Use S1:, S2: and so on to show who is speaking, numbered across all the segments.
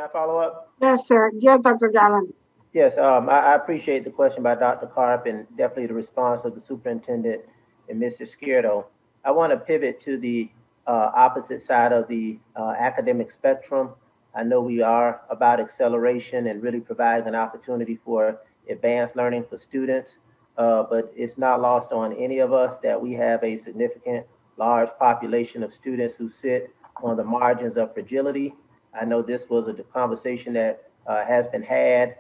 S1: I follow up?
S2: Yes, sir. Yes, Dr. Gallen.
S1: Yes, I appreciate the question by Dr. Carp and definitely the response of the superintendent and Mr. Skirdo. I want to pivot to the opposite side of the academic spectrum. I know we are about acceleration and really providing an opportunity for advanced learning for students, but it's not lost on any of us that we have a significant, large population of students who sit on the margins of fragility. I know this was a conversation that has been had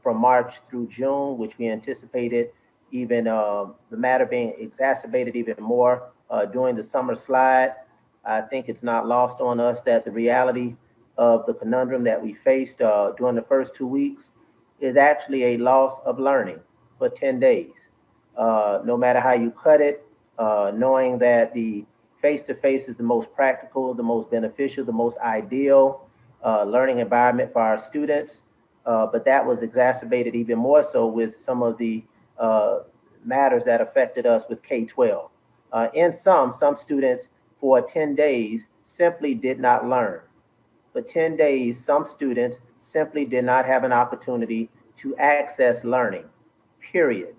S1: from March through June, which we anticipated even the matter being exacerbated even more during the summer slide. I think it's not lost on us that the reality of the conundrum that we faced during the first 2 weeks is actually a loss of learning for 10 days. No matter how you cut it, knowing that the face to face is the most practical, the most beneficial, the most ideal learning environment for our students. But that was exacerbated even more so with some of the uh, matters that affected us with K 12. In some students for 10 days simply did not learn. For 10 days, some students simply did not have an opportunity to access learning, period.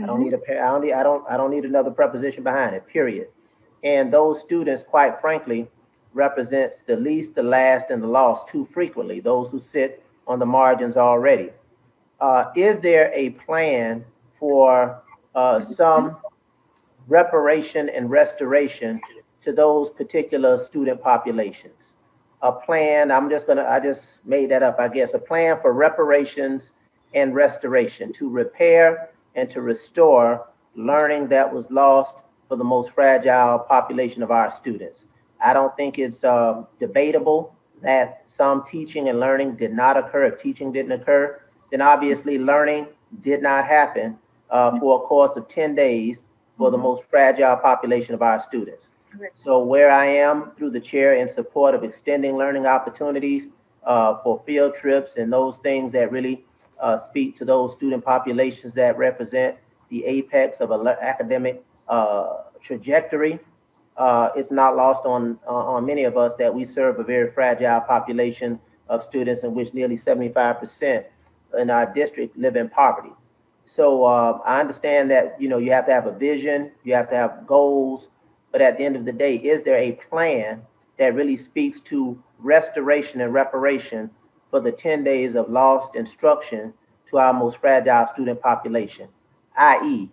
S1: I don't
S2: Mm-hmm.
S1: need a, I don't need another preposition behind it, period. And those students, quite frankly, represents the least, the last, and the lost too frequently, those who sit on the margins already. Is there a plan for some reparation and restoration to those particular student populations? A plan, I just made that up, I guess, a plan for reparations and restoration to repair and to restore learning that was lost for the most fragile population of our students. I don't think it's debatable that some teaching and learning did not occur. If teaching didn't occur, then obviously learning did not happen for a course of 10 days for the
S2: Mm-hmm.
S1: most fragile population of our students.
S2: Correct.
S1: So where I am through the chair in support of extending learning opportunities for field trips and those things that really speak to those student populations that represent the apex of an academic trajectory, it's not lost on many of us that we serve a very fragile population of students in which nearly 75% in our district live in poverty. So I understand that you have to have a vision, you have to have goals, but at the end of the day, is there a plan that really speaks to restoration and reparation for the 10 days of lost instruction to our most fragile student population? I.e.,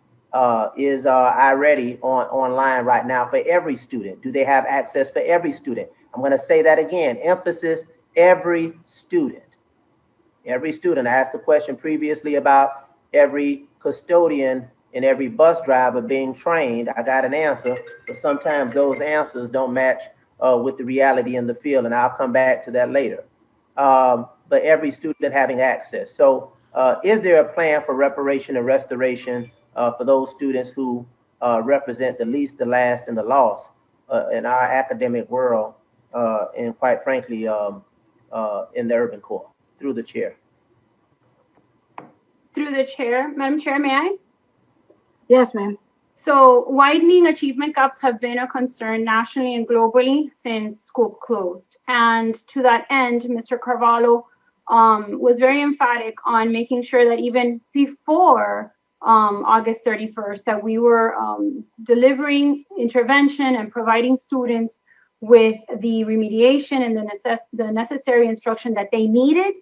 S1: is I ready online right now for every student? Do they have access for every student? I'm going to say that again. Emphasis: every student. Every student. I asked the question previously about every custodian and every bus driver being trained. I got an answer, but sometimes those answers don't match with the reality in the field, and I'll come back to that later. But every student having access. So, is there a plan for reparation and restoration for those students who represent the least, the last, and the lost in our academic world, and quite frankly, in the urban core? Through the chair.
S3: Through the chair, Madam Chair, may I?
S2: Yes, ma'am.
S3: So, widening achievement gaps have been a concern nationally and globally since school closed. And to that end, Mr. Carvalho was very emphatic on making sure that even before August 31st, that we were delivering intervention and providing students with the remediation and the necessary instruction that they needed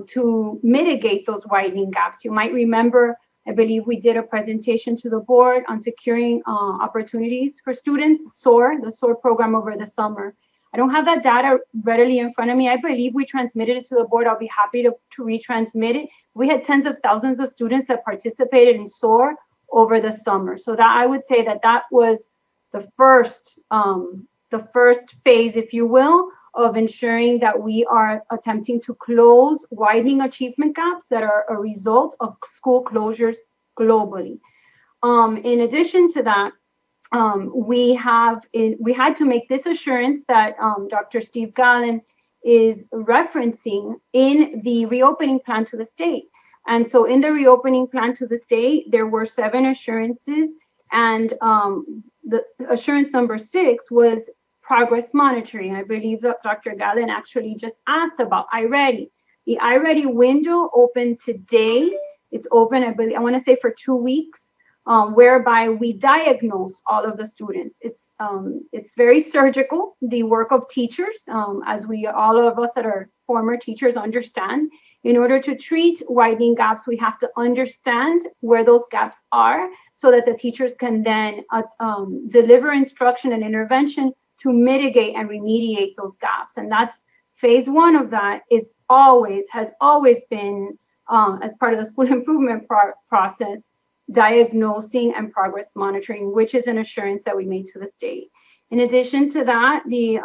S3: to mitigate those widening gaps. You might remember, I believe we did a presentation to the board on securing opportunities for students, the SOAR program over the summer. I don't have that data readily in front of me. I believe we transmitted it to the board. I'll be happy to retransmit it. We had tens of thousands of students that participated in SOAR over the summer. So that I would say that that was the first phase, if you will, of ensuring that we are attempting to close widening achievement gaps that are a result of school closures globally. In addition to that, we had to make this assurance that Dr. Steve Gallen is referencing in the reopening plan to the state. And so in the reopening plan to the state, there were 7 assurances, and the assurance number 6 was progress monitoring. I believe that Dr. Gallen actually just asked about iReady. The iReady window opened today. It's open, I believe, I want to say for 2 weeks, whereby we diagnose all of the students. It's very surgical, the work of teachers, as we all of us that are former teachers understand. In order to treat widening gaps, we have to understand where those gaps are so that the teachers can then deliver instruction and intervention to mitigate and remediate those gaps. And that's phase one of that has always been, as part of the school improvement process, diagnosing and progress monitoring, which is an assurance that we made to the state. In addition to that, the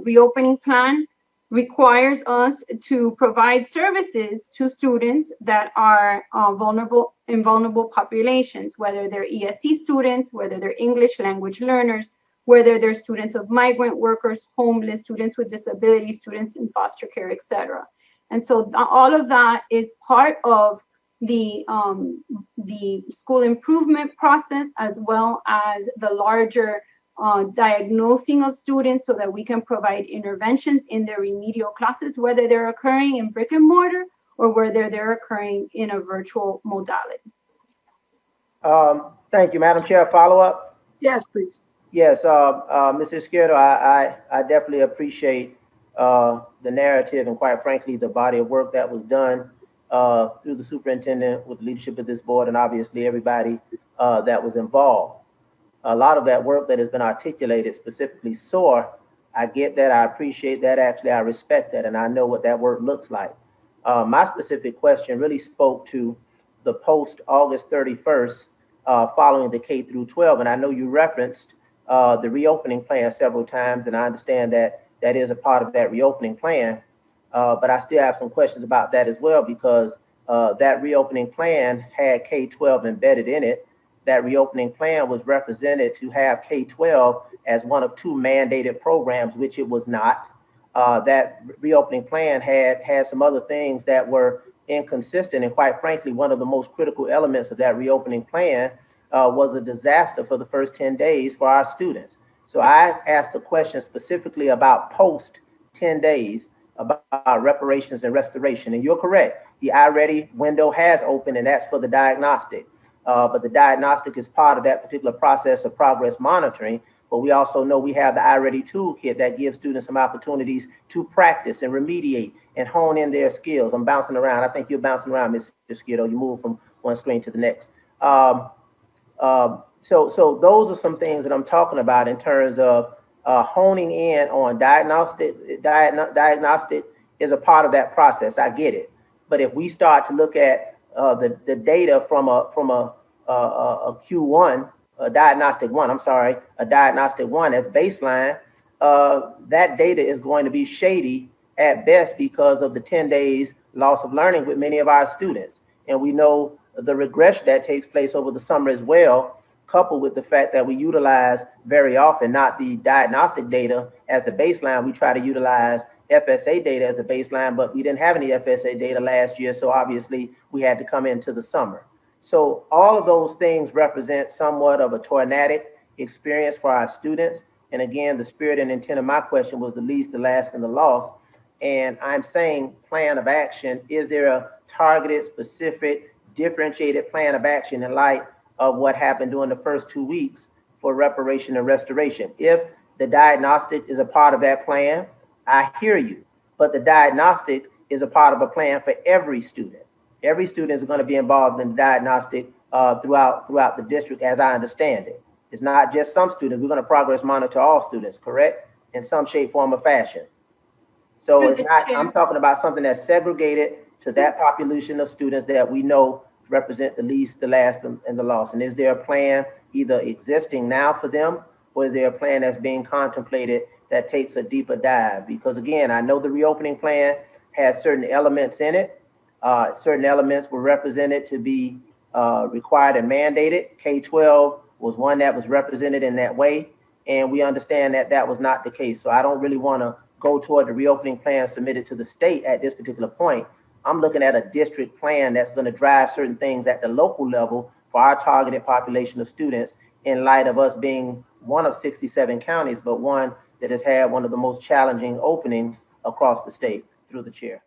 S3: reopening plan requires us to provide services to students that are vulnerable populations, whether they're ESC students, whether they're English language learners, whether they're students of migrant workers, homeless, students with disabilities, students in foster care, etc. And so all of that is part of the school improvement process, as well as the larger diagnosing of students so that we can provide interventions in their remedial classes, whether they're occurring in brick and mortar or whether they're occurring in a virtual modality.
S1: Thank you, Madam Chair. Follow up?
S2: Yes, please.
S1: Yes, Mr. Izquierdo, I definitely appreciate the narrative and, quite frankly, the body of work that was done through the superintendent with the leadership of this board and obviously everybody that was involved. A lot of that work that has been articulated, specifically SOAR, I get that, I appreciate that, actually I respect that, and I know what that work looks like. My specific question really spoke to the post August 31st following the K through 12, and I know you referenced the reopening plan several times, and I understand that that is a part of that reopening plan, but I still have some questions about that as well, because that reopening plan had K-12 embedded in it. That reopening plan was represented to have K-12 as one of two mandated programs, which it was not. That reopening plan had some other things that were inconsistent, and quite frankly, one of the most critical elements of that reopening plan was a disaster for the first 10 days for our students. So I asked a question specifically about post 10 days about reparations and restoration, and you're correct. The iReady window has opened, and that's for the diagnostic. But the diagnostic is part of that particular process of progress monitoring. But we also know we have the iReady toolkit that gives students some opportunities to practice and remediate and hone in their skills. I'm bouncing around. I think you're bouncing around, Mr. Skiddo. You move from one screen to the next. So those are some things that I'm talking about in terms of honing in on diagnostic. Diagnostic is a part of that process. I get it. But if we start to look at the data from a Q1, a diagnostic one as baseline, that data is going to be shady at best because of the 10 days loss of learning with many of our students. And we know the regression that takes place over the summer as well, coupled with the fact that we utilize very often not the diagnostic data as the baseline. We try to utilize FSA data as a baseline, but we didn't have any FSA data last year, so obviously we had to come into the summer. So all of those things represent somewhat of a tornadic experience for our students. And again, the spirit and intent of my question was the least, the last, and the lost. And I'm saying plan of action. Is there a targeted, specific, differentiated plan of action in light of what happened during the first 2 weeks for reparation and restoration? If the diagnostic is a part of that plan, I hear you, but the diagnostic is a part of a plan for every student. Every student is going to be involved in the diagnostic throughout the district, as I understand it. It's not just some students. We're going to progress monitor all students, correct? In some shape, form, or fashion. So it's not, I'm talking about something that's segregated to that population of students that we know represent the least, the last, and the lost. And is there a plan either existing now for them, or is there a plan that's being contemplated that takes a deeper dive? Because again, I know the reopening plan has certain elements in it. Certain elements were represented to be required and mandated. K-12 was one that was represented in that way. And we understand that that was not the case. So I don't really want to go toward the reopening plan submitted to the state at this particular point. I'm looking at a district plan that's going to drive certain things at the local level for our targeted population of students, in light of us being one of 67 counties, but one that has had one of the most challenging openings across the state. Through the chair.